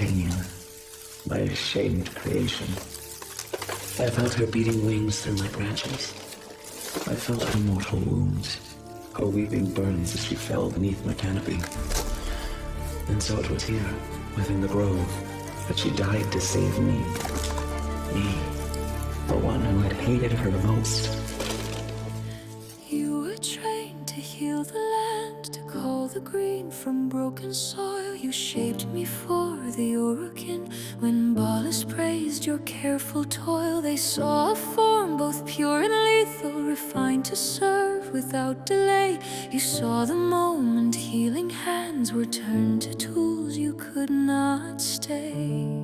Titania, my shamed creation. I felt her beating wings through my branches. I felt her mortal wounds, her weeping burns as she fell beneath my canopy. And so it was here, within the grove, that she died to save me. Me, the one who had hated her the most. You were trained to heal the land, to call the green from broken soil. You shaped me for the Orokin. When Ballas praised your careful toil, they saw a form both pure and lethal, refined to serve without delay. You saw the moment healing hands were turned to tools you could not stay.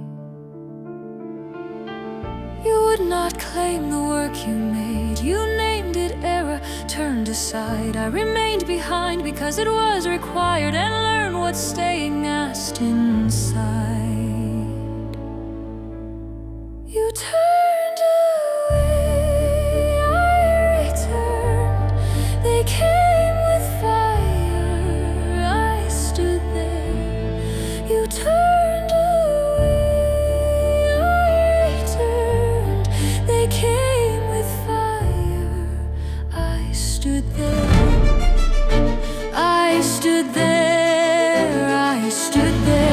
You would not claim the work you made. You named it error, turned aside. I remained behind because it was required, and learned what staying asked inside. You turned away, I returned. They came with fire, I stood there. You turned away, I returned. They came with fire, I stood there. I stood there, I stood there.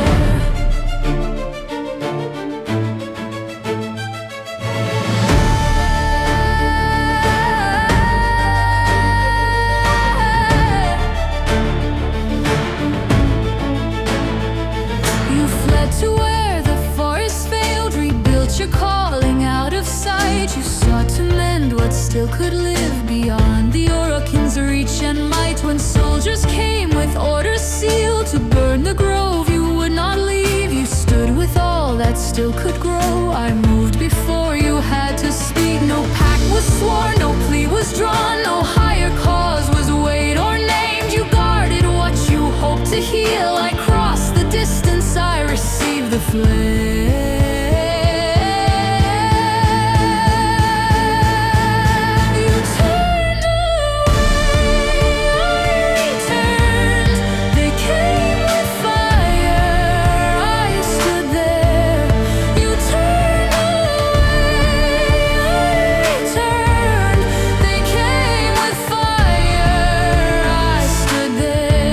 To where the forest failed, rebuilt your calling out of sight. You sought to mend what still could live beyond the Orokin's reach and might. When soldiers came with orders sealed to burn the grove, you would not leave. You stood with all that still could grow. I moved before you had to speak. No pact was sworn, no plea was drawn, no higher cause was weighed or named. You guarded what you hoped to heal. I crossed the distance, I received the flame. You turned away, I returned. They came with fire, I stood there. You turned away, I returned. They came with fire, I stood there.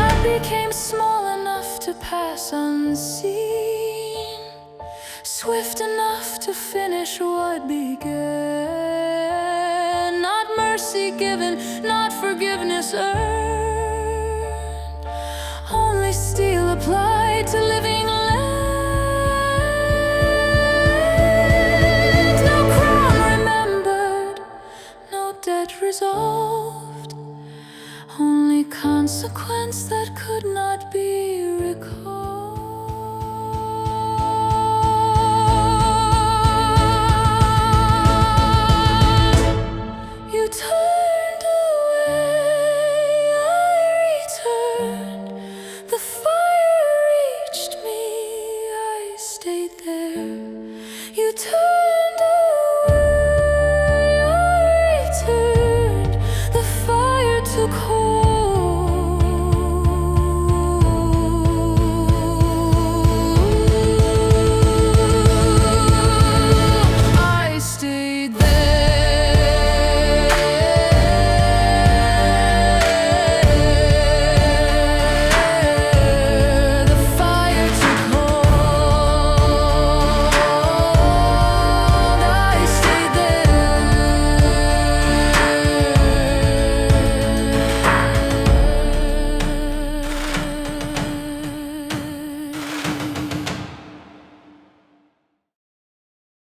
I became small enough to pass unseen, swift enough to finish what began. Not mercy given, not forgiveness earned, only steel applied to living land. No crown remembered, no debt resolved, only consequence that could not be recalled.